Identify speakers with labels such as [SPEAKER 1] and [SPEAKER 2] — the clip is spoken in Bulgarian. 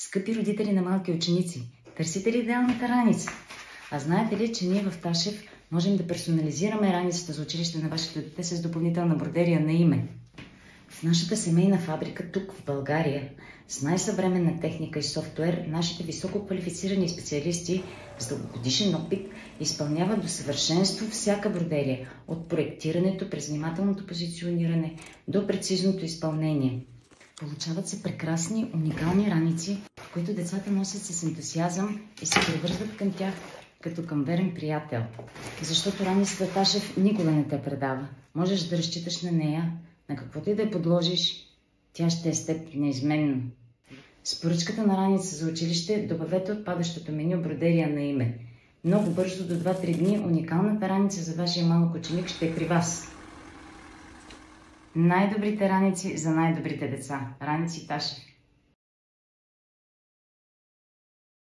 [SPEAKER 1] Скъпи родители на малки ученици, търсите ли идеалната раница? А знаете ли, че ние в Ташев можем да персонализираме раницата за училище на вашето дете с допълнителна бродерия на име? В нашата семейна фабрика тук в България, с най-съвременна техника и софтуер, нашите високо квалифицирани специалисти с дългогодишен опит изпълняват до съвършенство всяка бродерия, от проектирането през внимателното позициониране до прецизното изпълнение. Получават се прекрасни, уникални раници, които децата носят с ентусиазъм и се привързват към тях като към верен приятел. Защото раницата Ташев никога не те предава. Можеш да разчиташ на нея, на каквото и да я подложиш, тя ще е с теб неизменно. С поръчката на раница за училище добавете отпадащото меню бродерия на име. Много бързо, до 2-3 дни, уникалната раница за вашия малък ученик ще е при вас. Най-добрите раници за най-добрите деца. Раници Ташев.